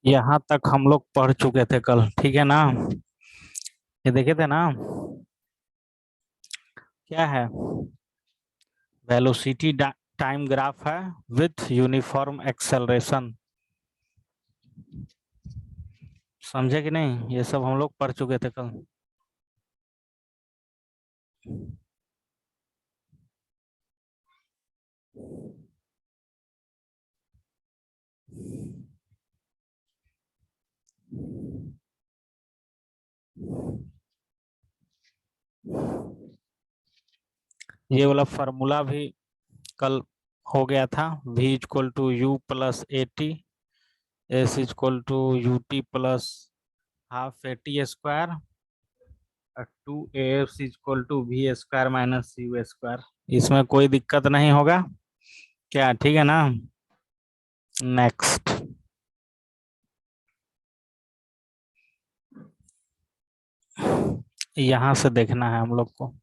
यहाँ तक हम लोग पढ़ चुके थे कल, ठीक है ना? ये देखे थे ना? क्या है? वेलोसिटी टाइम ग्राफ है विथ यूनिफॉर्म एक्सेलरेशन। समझे कि नहीं? ये सब हम लोग पढ़ चुके थे कल। ये वाला फॉर्मूला भी कल हो गया था। v equal to you plus A t, s equal to U T plus half A T square, और two a f equal to v square minus you square. इसमें कोई दिक्कत नहीं होगा क्या? ठीक है ना? नेक्स्ट। यहाँ से देखना है हम लोग को।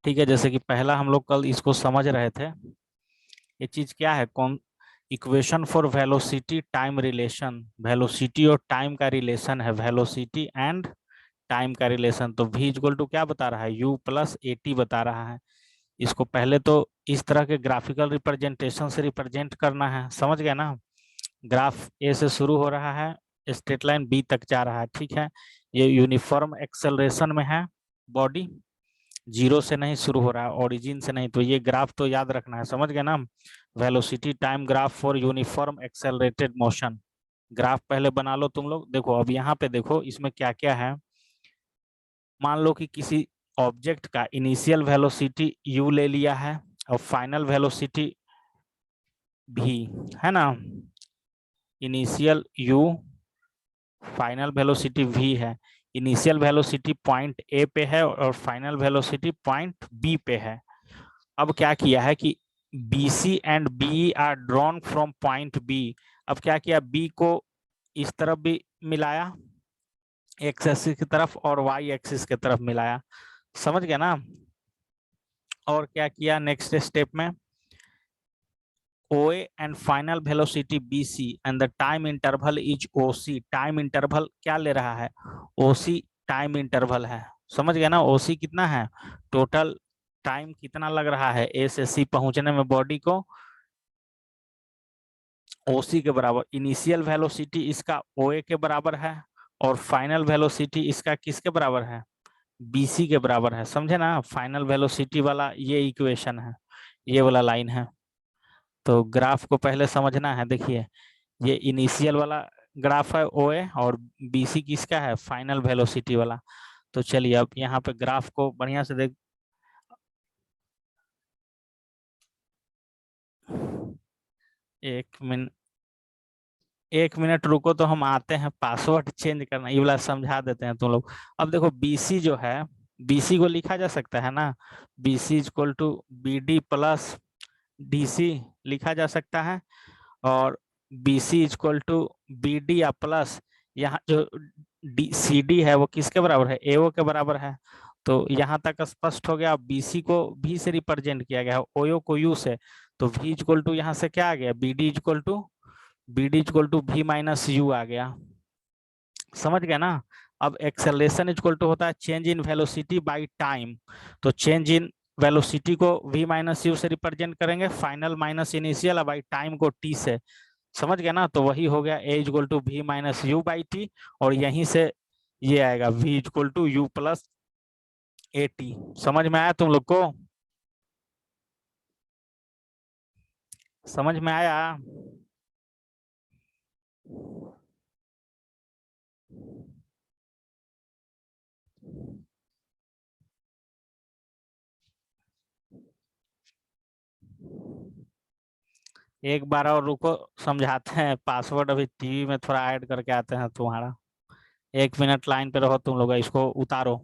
ठीक है, जैसे कि पहला हम लोग कल इसको समझ रहे थे। ये चीज क्या है? कौन? Equation for velocity time relation. Velocity और टाइम का रिलेशन है, वेलोसिटी एंड टाइम का रिलेशन। तो v इक्वल टू क्या बता रहा है? u प्लस ए टी बता रहा है। इसको पहले तो इस तरह के ग्राफिकल रिप्रेजेंटेशन से रिप्रेजेंट करना है, समझ गया ना? ग्राफ ए से शुरू हो रहा है, स्ट्रेट लाइन बी तक जा रहा है, ठीक है? ये यूनिफॉर्म एक्सेलरेशन में है बॉडी, जीरो से नहीं शुरू हो रहा है, ओरिजिन से नहीं। तो ये ग्राफ तो याद रखना है, समझ गए ना? Velocity time graph for uniform accelerated motion. Graph पहले बना लो तुम लोग। देखो अब यहाँ पे देखो इसमें क्या क्या है। मान लो कि किसी ऑब्जेक्ट का इनिशियल वेलोसिटी u ले लिया है और फाइनल वेलोसिटी v, है ना? Initial u, final velocity v है। इनिशियल वेलोसिटी पॉइंट ए पे है और फाइनल वेलोसिटी पॉइंट बी पे है। अब क्या किया है कि B C and B R drawn from point B. अब क्या किया? बी को इस तरफ भी मिलाया, एक्स एक्सिस की तरफ, और वाई एक्सिस की तरफ मिलाया, समझ गया ना? और क्या किया नेक्स्ट स्टेप में? OA and final velocity BC and the time interval is OC। Time interval क्या ले रहा है? OC टाइम इंटरवल है, समझ गया ना? OC कितना है? टोटल टाइम कितना लग रहा है ए से सी पहुंचने में बॉडी को? OC के बराबर। इनिशियल वेलोसिटी इसका OA के बराबर है, और फाइनल वेलोसिटी इसका किसके बराबर है? BC के बराबर है, समझे ना? फाइनल वेलोसिटी वाला ये इक्वेशन है, ये वाला लाइन है। तो ग्राफ को पहले समझना है। देखिए ये इनिशियल वाला ग्राफ है OA, और BC किसका है? फाइनल वेलोसिटी वाला। तो चलिए अब यहाँ पे ग्राफ को बढ़िया से देख। एक मिनट, एक मिनट रुको, तो हम आते हैं पासवर्ड चेंज करना, ये वाला समझा देते हैं तुम लोग। अब देखो BC जो है, BC को लिखा जा सकता है ना? BC equal to BD plus DC लिखा जा सकता है। और BC इक्वल टू BD या प्लस, यहाँ जो CD है वो किसके बराबर है? AO के बराबर है। तो यहाँ तक स्पष्ट हो गया। BC को V से रिप्रेजेंट किया गया है, OO को U से। तो V इक्वल टू यहाँ से क्या आ गया? BD equal to V minus u आ गया, समझ गया ना? अब एक्सेलरेशन इक्वल टू होता है change in velocity by time. तो चेंज इन वेलोसिटी को v माइनस यू से रिप्रेजेंट करेंगे, final minus initial, by time को t से, समझ गया ना? तो वही हो गया a equal to V minus U by T. और यहीं से ये आएगा v equal to you plus A T. समझ में आया तुम लोग को? समझ में आया? एक बार और रुको, समझाते हैं। पासवर्ड अभी टीवी में थोड़ा ऐड करके आते हैं तुम्हारा। एक मिनट लाइन पे रहो तुम लोग, इसको उतारो।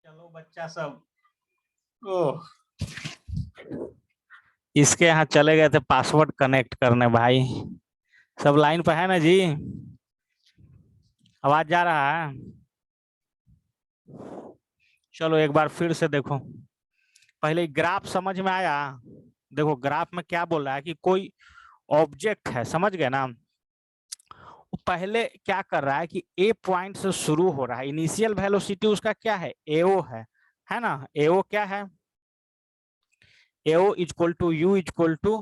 चलो बच्चा सब, ओह, इसके यहाँ चले गए थे पासवर्ड कनेक्ट करने भाई। सब लाइन पे है ना जी? आवाज जा रहा है? चलो एक बार फिर से देखो। पहले ग्राफ समझ में आया? देखो ग्राफ में क्या बोल रहा है कि कोई ऑब्जेक्ट है, समझ गए ना? वो पहले क्या कर रहा है कि ए पॉइंट से शुरू हो रहा है, इनिशियल वेलोसिटी उसका क्या है, एओ है ना? एओ क्या है? AO equal to u equal to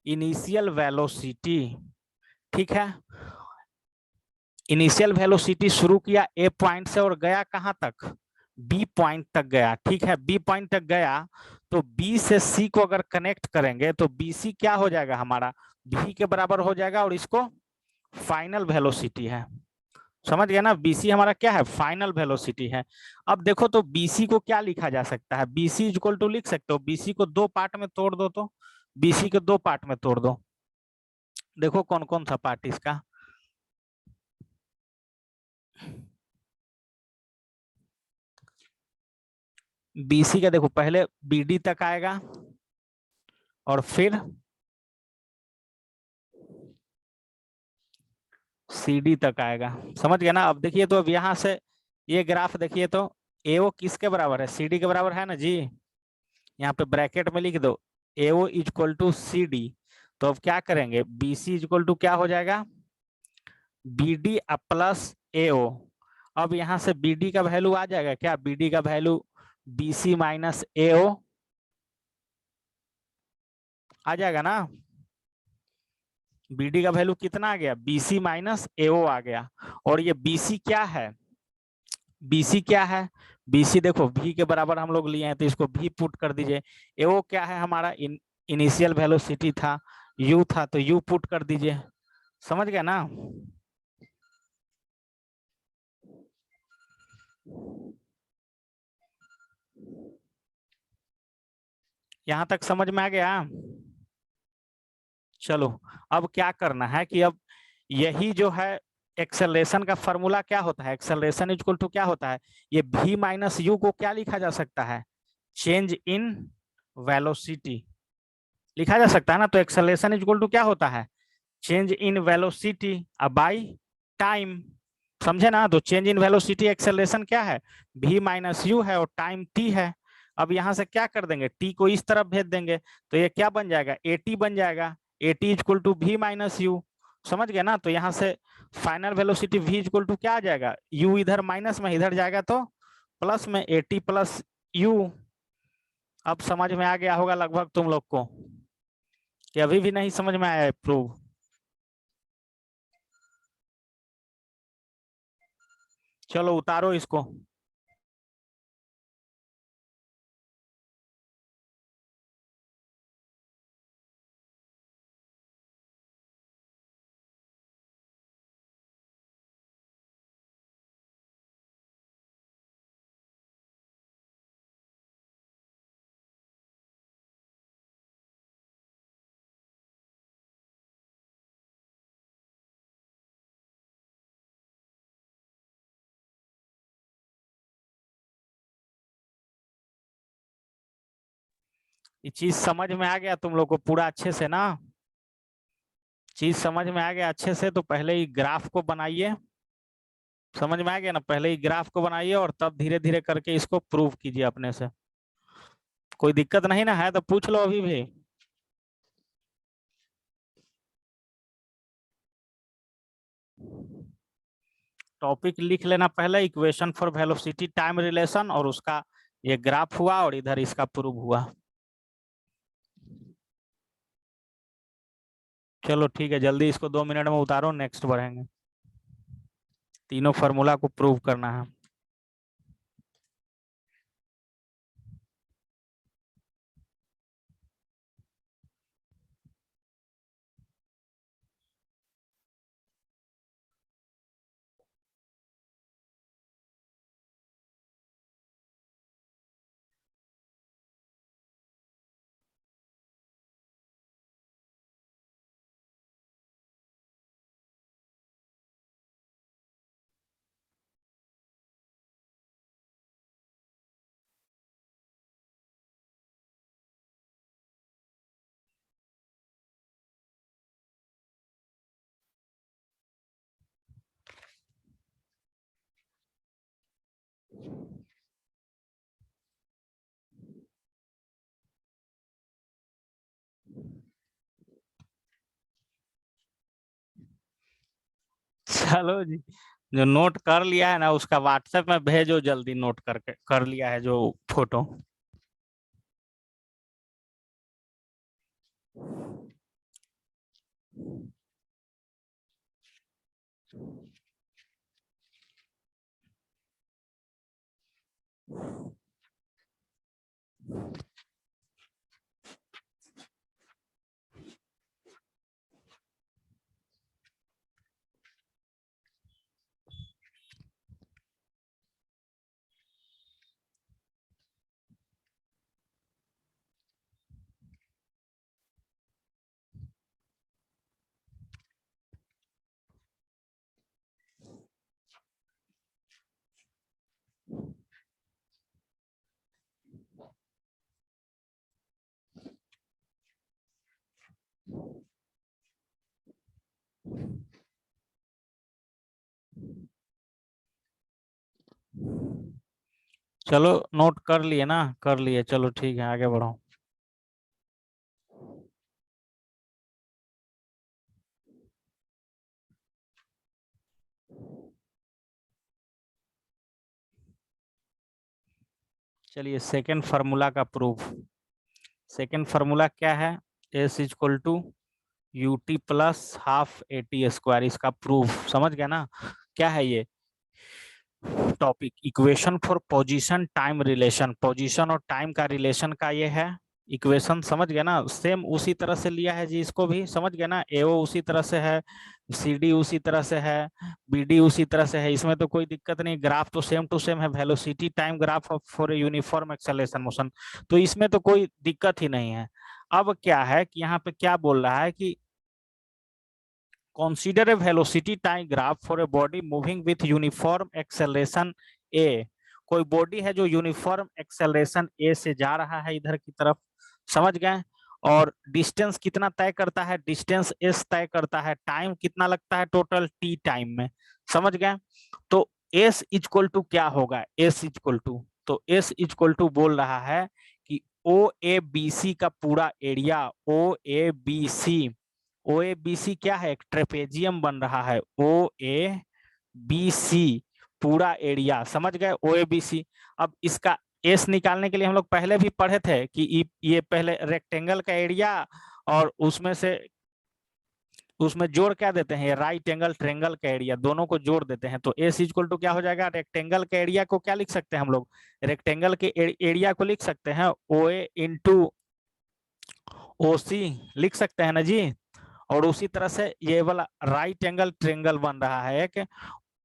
initial velocity. ठीक है, इनिशियल वेलोसिटी शुरू किया ए पॉइंट से और गया कहां तक, बी पॉइंट तक गया। ठीक है, बी पॉइंट तक गया तो बी से सी को अगर कनेक्ट करेंगे तो बी सी क्या हो जाएगा हमारा, भी के बराबर हो जाएगा, और इसको फाइनल वेलोसिटी है। समझ गया ना? बीसी हमारा क्या है, फाइनल वेलोसिटी है। अब देखो तो बीसी को क्या लिखा जा सकता है, बीसी इक्वल टू लिख सकते हो, बीसी को दो पार्ट में तोड़ दो तो, बीसी को दो पार्ट में तोड़ दो। देखो कौन कौन सा पार्ट इसका, बीसी का देखो पहले बीडी तक आएगा और फिर सीडी तक आएगा। समझ गया ना? अब देखिए तो अब यहां से ये ग्राफ देखिए तो एओ किसके बराबर है, सीडी के बराबर है ना जी? यहाँ पे ब्रैकेट में लिख दो एओ इक्वल टू सी डी। तो अब क्या करेंगे, बी सी इक्वल टू क्या हो जाएगा, बी डी प्लस एओ। अब यहाँ से बी डी का वैल्यू आ जाएगा क्या, बी डी का वैल्यू बी सी माइनस एओ आ जाएगा ना? बी डी का वैल्यू कितना आ गया, बी सी माइनस एओ आ गया। और ये बी सी क्या है, बीसी क्या है, बीसी देखो भी के बराबर हम लोग लिए हैं तो इसको भी पुट कर दीजिए। एओ क्या है हमारा, इनिशियल वेलोसिटी था, यू था तो यू पुट कर दीजिए। समझ गया ना? यहां तक समझ में आ गया? चलो अब क्या करना है कि अब यही जो है एक्सेलरेशन का फॉर्मूला क्या होता है, एक्सेलरेशन इक्वल टू क्या होता है, ये v माइनस यू को क्या लिखा जा सकता है, चेंज इन वेलोसिटी लिखा जा सकता है ना? तो एक्सेलरेशन इक्वल टू क्या होता है, change in velocity by time. समझे ना? तो चेंज इन वेलोसिटी एक्सेलरेशन क्या है, v माइनस यू है और टाइम t है। अब यहां से क्या कर देंगे, t को इस तरफ भेज देंगे तो ये क्या बन जाएगा, at बन जाएगा, at equal to v minus U. समझ गए ना? तो यहाँ से final velocity v equal to क्या आ जाएगा, u इधर माइनस में इधर जाएगा तो प्लस में at प्लस यू। अब समझ में आ गया होगा लगभग तुम लोग को, कि अभी भी नहीं समझ में आया प्रूव? चलो उतारो इसको। ये चीज समझ में आ गया तुम लोग को पूरा अच्छे से ना? चीज समझ में आ गया अच्छे से तो पहले ही ग्राफ को बनाइए। समझ में आ गया ना? पहले ही ग्राफ को बनाइए और तब धीरे धीरे करके इसको प्रूव कीजिए अपने से। कोई दिक्कत नहीं ना है तो पूछ लो अभी भी। टॉपिक लिख लेना पहले, equation for velocity time relation, और उसका ये ग्राफ हुआ और इधर इसका प्रूव हुआ। चलो ठीक है, जल्दी इसको 2 मिनट में उतारो, नेक्स्ट बढ़ेंगे। तीनों फार्मूला को प्रूव करना है। चलो जी, जो नोट कर लिया है ना उसका व्हाट्सएप में भेजो जल्दी, नोट करके कर लिया है जो फोटो। चलो नोट कर लिए ना, कर लिए, चलो ठीक है आगे बढ़ो। चलिए सेकंड फार्मूला का प्रूफ। सेकंड फार्मूला क्या है? S equal to U T plus half A T square, इसका प्रूफ समझ गया ना? क्या है ये topic? Equation for position time relation, position और टाइम का रिलेशन का ये है इक्वेशन, समझ गया ना? सेम उसी तरह से लिया है जी, इसको भी समझ गया ना? एओ उसी तरह से है, सी डी उसी तरह से है, बी डी उसी तरह से है, इसमें तो कोई दिक्कत नहीं, ग्राफ तो सेम टू सेम है, velocity time graph for a uniform acceleration motion, तो इसमें तो कोई दिक्कत ही नहीं है। अब क्या है कि यहाँ पे क्या बोल रहा है कि consider a velocity time graph for a body moving with uniform acceleration a। कोई बॉडी है जो यूनिफॉर्म एक्सेलरेशन ए से जा रहा है इधर की तरफ, समझ गए? और डिस्टेंस कितना तय करता है? डिस्टेंस एस तय करता है। टाइम कितना लगता है टोटल? टी टाइम में, समझ गए? तो एस इक्वल टू क्या होगा? एस इक्वल टू, तो एस इक्वल टू बोल रहा है कि ओ ए बी सी का पूरा area, O A B C, O A B C क्या है? एक ट्रेपेजियम बन रहा है, ओ ए बी सी पूरा एरिया, समझ गए? ओ ए बी सी। अब इसका एस निकालने के लिए हम लोग पहले भी पढ़े थे कि ये पहले रेक्टेंगल का एरिया और उसमें जोड़ क्या देते हैं? राइट एंगल ट्रेंगल का एरिया, दोनों को जोड़ देते हैं, तो एस इक्वल टू क्या हो जाएगा? रेक्टेंगल के एरिया को क्या लिख सकते हैं हम लोग? रेक्टेंगल के एरिया को लिख सकते हैं ओ ए इंटू ओ सी, लिख सकते हैं ना जी? और उसी तरह से ये वाला राइट एंगल ट्रेंगल बन रहा है एक,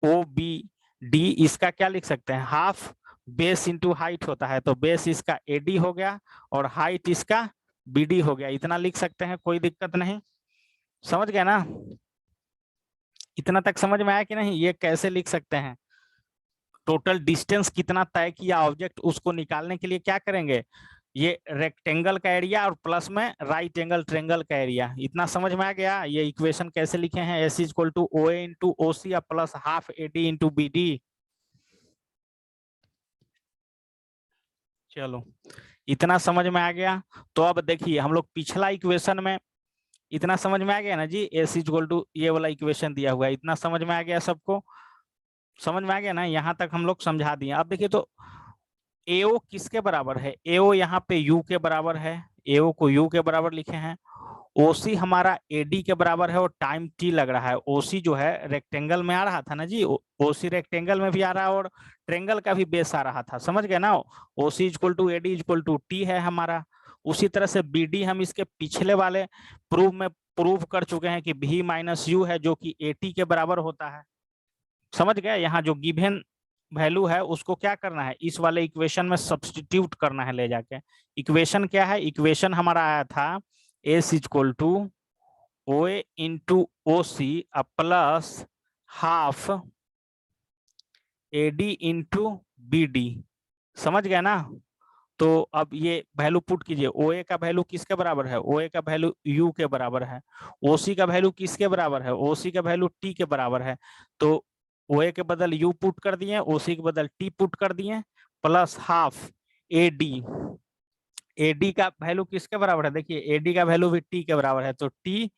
ओ बी डी, इसका क्या लिख सकते हैं? हाफ बेस इंटू हाइट होता है, तो बेस इसका एडी हो गया और हाइट इसका बीडी हो गया, इतना लिख सकते हैं, कोई दिक्कत नहीं, समझ गया ना? इतना तक समझ में आया कि नहीं? ये कैसे लिख सकते हैं? टोटल डिस्टेंस कितना तय किया ऑब्जेक्ट, उसको निकालने के लिए क्या करेंगे? ये रेक्टेंगल का एरिया और प्लस में राइट एंगल ट्रेंगल का एरिया, इतना समझ में आ गया? ये इक्वेशन कैसे लिखे हैं? S equal to O A into O C plus half A D into B D. चलो इतना समझ में आ गया। तो अब देखिए हम लोग पिछला इक्वेशन में, इतना समझ में आ गया ना जी? एस इक्वल टू ये वाला इक्वेशन दिया हुआ है, इतना समझ में आ गया सबको? समझ में आ गया ना? यहाँ तक हम लोग समझा दिए। अब देखिए तो एओ किसके बराबर है? एओ यहाँ पे यू के बराबर है, एओ को यू के बराबर लिखे हैं। ओसी हमारा एडी के बराबर है और टाइम टी लग रहा है। ओसी जो है रेक्टेंगल में आ रहा था ना जी, ओसी रेक्टेंगल में भी आ रहा है और ट्रेंगल का भी बेस आ रहा था, समझ गए ना? OC equal to AD equal to t है हमारा। उसी तरह से बीडी हम इसके पिछले वाले प्रूफ में प्रूव कर चुके हैं कि भी माइनस यू है जो कि एटी के बराबर होता है, समझ गए? यहाँ जो गिवन वैल्यू है उसको क्या करना है? इस वाले इक्वेशन में सब्सटीट्यूट करना है ले जाके। इक्वेशन क्या है? इक्वेशन हमारा आया था S equal to O A into O C plus half A D into B D, समझ गया ना? तो अब ये वैल्यू पुट कीजिए, ओ ए का वैल्यू किसके बराबर है? ओ ए का वैल्यू यू के बराबर है। ओ सी का वैल्यू किसके बराबर है? ओ सी का वैल्यू टी के बराबर है। तो ओ ए के बदल यू पुट कर दिए, ओ सी के बदल टी पुट कर दिए, plus half A D. A D का वैल्यू किसके बराबर है? देखिए ए डी का वैल्यू भी टी के बराबर है, तो टी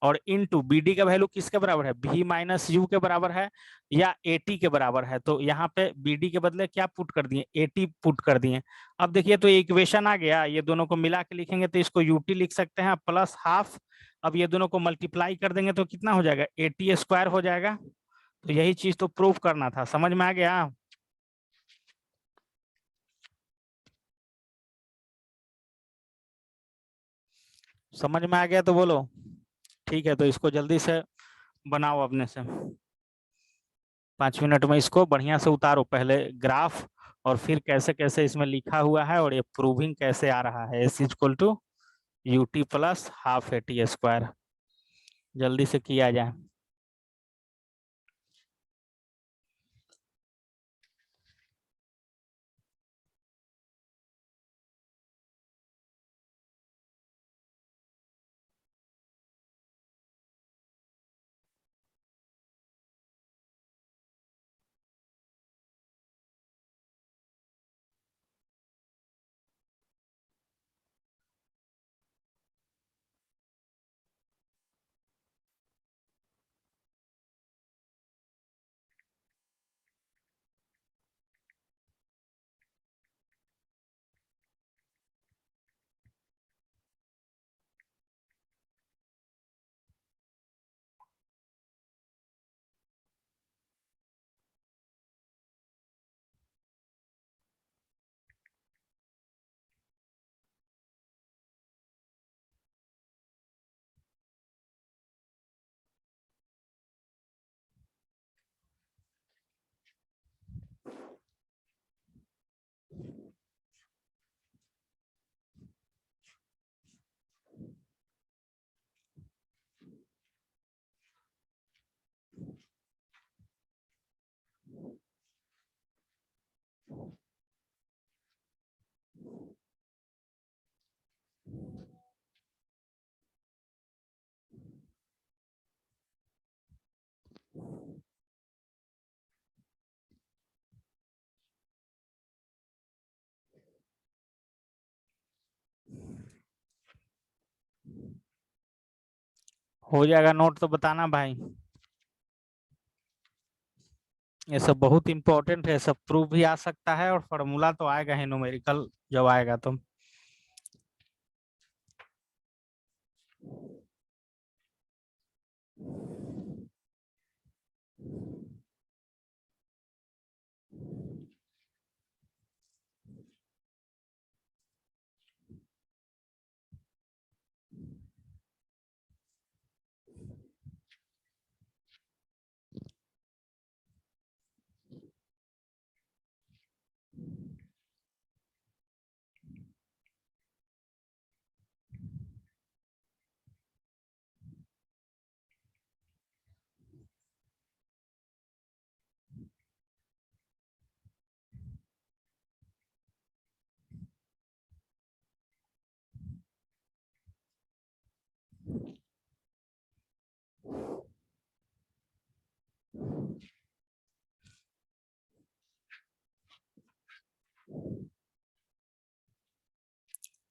और इनटू बी डी का वैल्यू किसके बराबर है, भी माइनस यू के बराबर है या ए टी के बराबर है। तो यहाँ पे बी डी के बदले क्या पुट कर दिए, ए टी पुट कर दिए। अब देखिए तो इक्वेशन आ गया, ये दोनों को मिला के लिखेंगे तो इसको यू टी लिख सकते हैं प्लस हाफ। अब ये दोनों को मल्टीप्लाई कर देंगे तो कितना हो जाएगा, ए टी स्क्वायर हो जाएगा। तो यही चीज तो प्रूव करना था, समझ में आ गया। समझ में आ गया तो बोलो। ठीक है, तो इसको जल्दी से बनाओ अपने से। 5 मिनट में इसको बढ़िया से उतारो, पहले ग्राफ और फिर कैसे कैसे इसमें लिखा हुआ है और ये प्रूविंग कैसे आ रहा है, S equal to U T plus half A T square. जल्दी से किया जाए। हो जाएगा नोट तो बताना भाई। ये सब बहुत इंपॉर्टेंट है, सब प्रूफ भी आ सकता है और फॉर्मूला तो आएगा ही न्यूमेरिकल जब आएगा तो।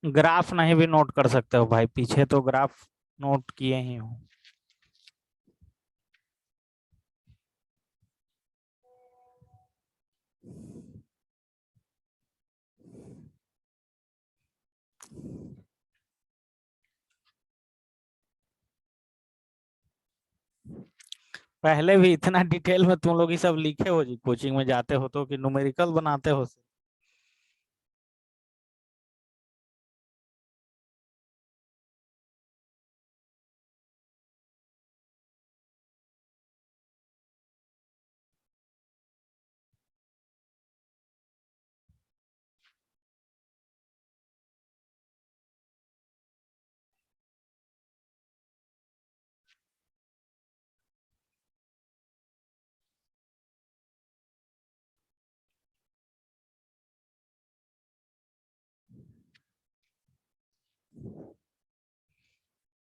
ग्राफ नहीं भी नोट कर सकते हो भाई, पीछे तो ग्राफ नोट किए ही हो। पहले भी इतना डिटेल में तुम लोग ये सब लिखे हो जी, कोचिंग में जाते हो तो कि न्यूमेरिकल बनाते हो।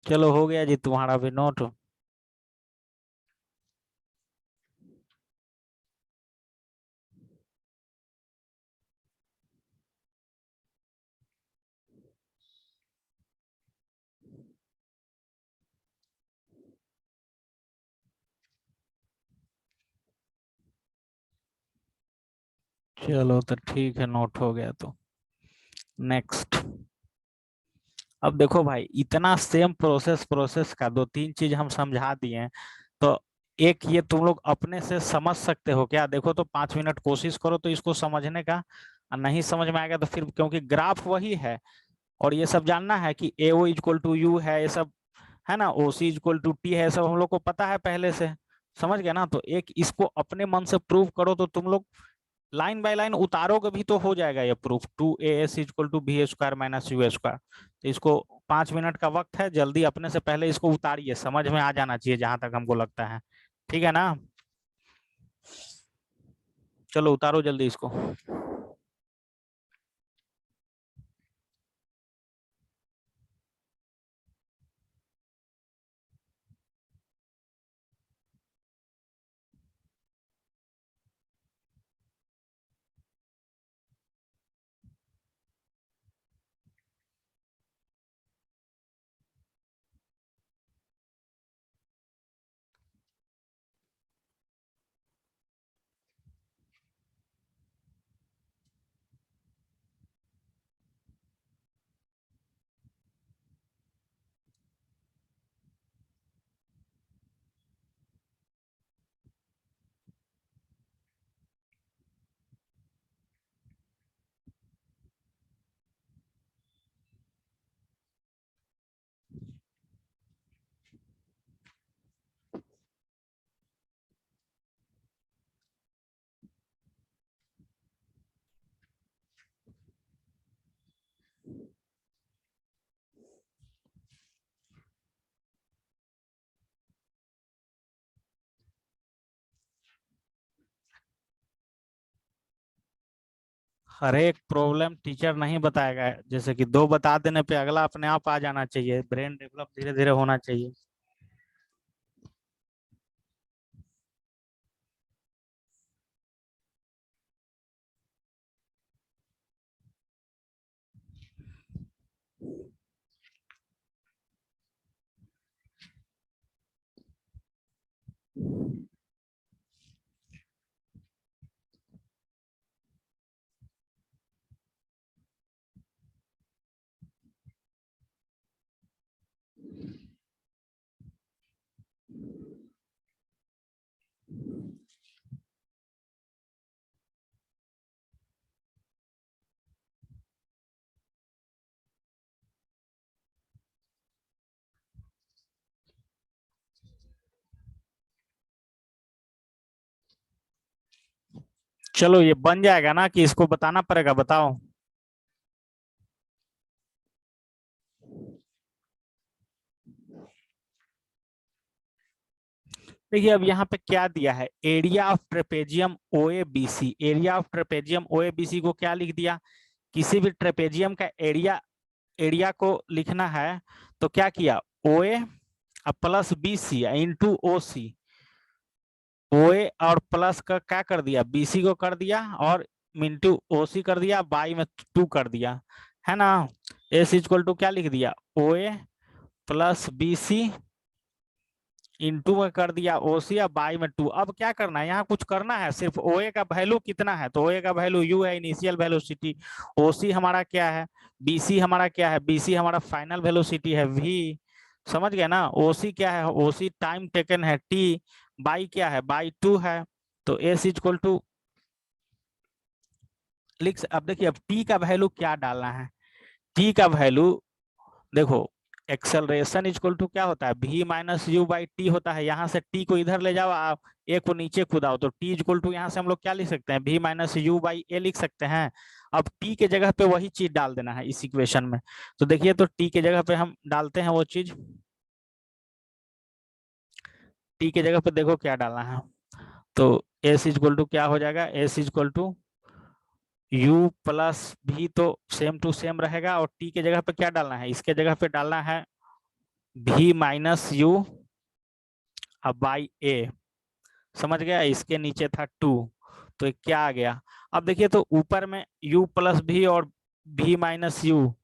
चलो हो गया जी तुम्हारा भी नोट। चलो तो ठीक है, नोट हो गया। तो नेक्स्ट। अब देखो भाई, इतना सेम प्रोसेस प्रोसेस का दो तीन चीज हम समझा दिए हैं। तो एक ये तुम लोग अपने से समझ सकते हो क्या? देखो तो 5 मिनट कोशिश करो तो इसको समझने का। और नहीं समझ में आएगा तो फिर, क्योंकि ग्राफ वही है और ये सब जानना है कि ए ओ इक्वल टू यू है, ये सब है ना, ओ सी इक्वल टू टी है, सब हम लोग को पता है पहले से। समझ गए ना? तो एक इसको अपने मन से प्रूव करो तो तुम लोग लाइन बाय लाइन उतारोगे भी तो हो जाएगा ये proof. 2as equal to B square minus you square. तो इसको 5 मिनट का वक्त है, जल्दी अपने से पहले इसको उतारिए, समझ में आ जाना चाहिए जहां तक हमको लगता है। ठीक है ना? चलो उतारो जल्दी इसको। हर एक प्रॉब्लम टीचर नहीं बताएगा, जैसे कि दो बता देने पे अगला अपने आप आ जाना चाहिए, ब्रेन डेवलप धीरे धीरे होना चाहिए। चलो ये बन जाएगा ना कि इसको बताना पड़ेगा? बताओ। देखिए अब यहाँ पे क्या दिया है, area of trapezium O A B C. Area of trapezium O A B C को क्या लिख दिया? किसी भी ट्रेपेजियम का एरिया, एरिया को लिखना है तो क्या किया, O A plus B C into O C. O A और प्लस का क्या कर दिया, बी सी को कर दिया, और इंटू ओ सी कर दिया, बाई में 2 कर दिया, है ना। एस इक्वल टू क्या लिख दिया, ओ A plus B C into में कर दिया ओ सी, या बाई में 2। अब क्या करना है, यहाँ कुछ करना है, सिर्फ ओ ए का वैल्यू कितना है, तो ओ ए का वैल्यू यू है, इनिशियल वेलोसिटी। ओ सी हमारा क्या है, बी सी हमारा क्या है, बी सी हमारा फाइनल वेलोसिटी है वी। समझ गए ना? ओ सी क्या है, ओ सी टाइम टेकन है टी, बाई क्या है, बाई 2 है। तो एस इक्वल टू अब देखिए, अब टी का वैल्यू क्या डालना है। टी का वैल्यू देखो, एक्सेलरेशन इक्वल टू क्या होता है, v minus U by T होता है। यहाँ से t को इधर ले जाओ, आप a को नीचे कूदाओ, तो t इक्वल टू यहाँ से हम लोग क्या लिख सकते हैं, v माइनस यू बाई ए लिख सकते हैं। अब t के जगह पे वही चीज डाल देना है इस इक्वेशन में। तो देखिए, तो t के जगह पे हम डालते हैं वो चीज। t के जगह पे देखो क्या डालना है, तो s इक्वल टू क्या हो जाएगा, s equal to u plus भी, तो सेम टू सेम रहेगा। और t के जगह पे क्या डालना है, इसके जगह पे डालना है v माइनस यू बाई ए। समझ गया? इसके नीचे था 2, तो क्या आ गया। अब देखिए, तो ऊपर में u प्लस भी और v माइनस यू,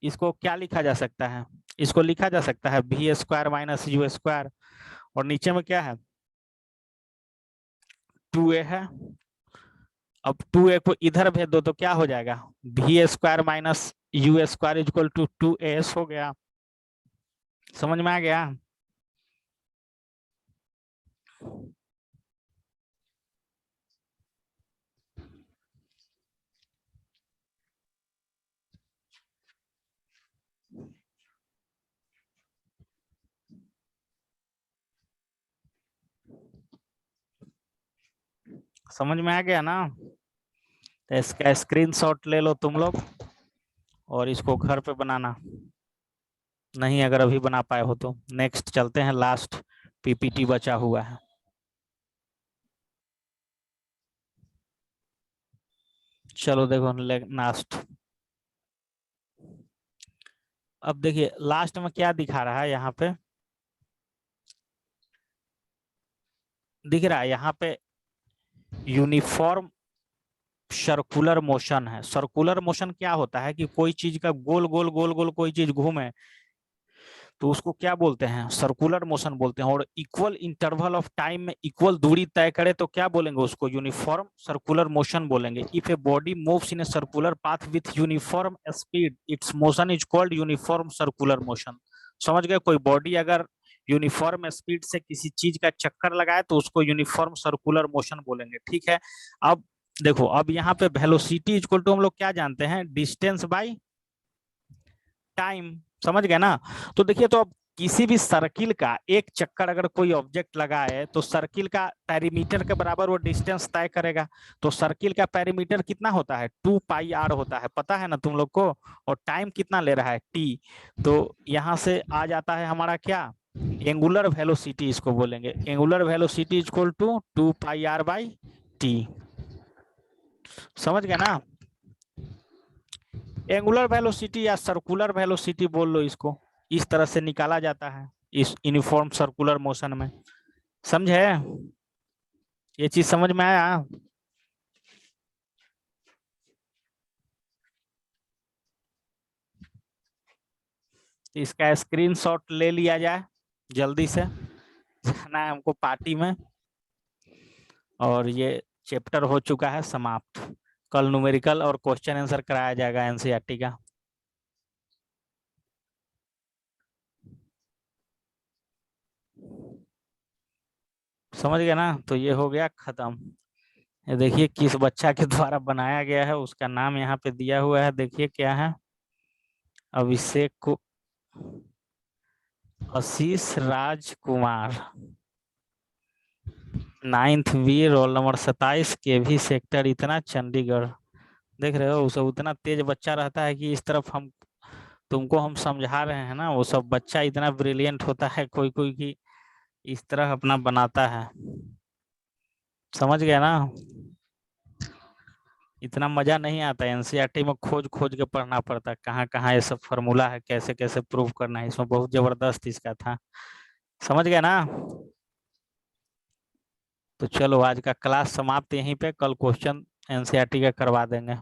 इसको क्या लिखा जा सकता है, इसको लिखा जा सकता है v square minus you square. और नीचे में क्या है, 2a है। अब 2a को इधर भेज दो तो क्या हो जाएगा, V square minus you square equal to 2as हो गया। समझ में आ गया। समझ में आ गया ना। तो इसका स्क्रीनशॉट ले लो तुम लोग और इसको घर पे बनाना, नहीं अगर अभी बना पाए हो तो। नेक्स्ट चलते हैं, लास्ट पीपीटी बचा हुआ है। चलो देखो लास्ट। अब देखिए लास्ट में क्या दिखा रहा है यहाँ पे, दिख रहा है यहाँ पे यूनिफॉर्म सर्कुलर मोशन है। सर्कुलर मोशन क्या होता है कि कोई चीज का गोल गोल गोल गोल कोई चीज घूमे तो उसको क्या बोलते हैं, सर्कुलर मोशन बोलते हैं। और इक्वल इंटरवल ऑफ टाइम में इक्वल दूरी तय करे तो क्या बोलेंगे उसको, यूनिफॉर्म सर्कुलर मोशन बोलेंगे। If a body moves in a circular path with uniform speed it's motion is called uniform circular motion. समझ गए, कोई बॉडी अगर यूनिफॉर्म स्पीड से किसी चीज का चक्कर लगाए तो उसको यूनिफॉर्म सर्कुलर मोशन बोलेंगे। ठीक है। अब देखो, अब यहाँ पे वेलोसिटी इक्वल टू हम लोग क्या जानते हैं, डिस्टेंस बाय टाइम। समझ गए ना। तो देखिए, तो अब किसी भी सर्किल का एक चक्कर अगर कोई ऑब्जेक्ट लगाए तो सर्किल का पेरीमीटर के बराबर वो डिस्टेंस तय करेगा। तो सर्किल का पेरीमीटर कितना होता है, 2πr होता है, पता है ना तुम लोग को। और टाइम कितना ले रहा है, t। तो यहाँ से आ जाता है हमारा क्या, एंगुलर वेलोसिटी इसको बोलेंगे। Angular velocity equal to 2πr/t। समझ गए ना। एंगुलर वेलोसिटी या सर्कुलर वेलोसिटी बोल लो इसको, इस तरह से निकाला जाता है इस यूनिफॉर्म सर्कुलर मोशन में। समझे, ये चीज समझ में आया। इसका स्क्रीनशॉट ले लिया जाए जल्दी से, जाना है हमको पार्टी में। और ये चैप्टर हो चुका है समाप्त। कल न्यूमेरिकल और क्वेश्चन आंसर कराया जाएगा एनसीईआरटी का। समझ गया ना। तो ये हो गया खत्म। ये देखिए किस बच्चा के द्वारा बनाया गया है, उसका नाम यहाँ पे दिया हुआ है, देखिए क्या है, अभिषेक को आशीष राजकुमार, 9th बी, रोल नंबर 27, के भी सेक्टर इतना, चंडीगढ़। देख रहे हो, वो सब उतना तेज बच्चा रहता है कि इस तरफ हम तुमको हम समझा रहे हैं ना, वो सब बच्चा इतना ब्रिलियंट होता है कोई कोई की इस तरह अपना बनाता है। समझ गया ना। इतना मजा नहीं आता, एनसीईआरटी में खोज खोज के पढ़ना पड़ता है कहाँ कहाँ ये सब फॉर्मूला है, कैसे कैसे प्रूव करना है, इसमें बहुत जबरदस्त इसका था। समझ गया ना। तो चलो आज का क्लास समाप्त यहीं पे, कल क्वेश्चन एनसीईआरटी का करवा देंगे।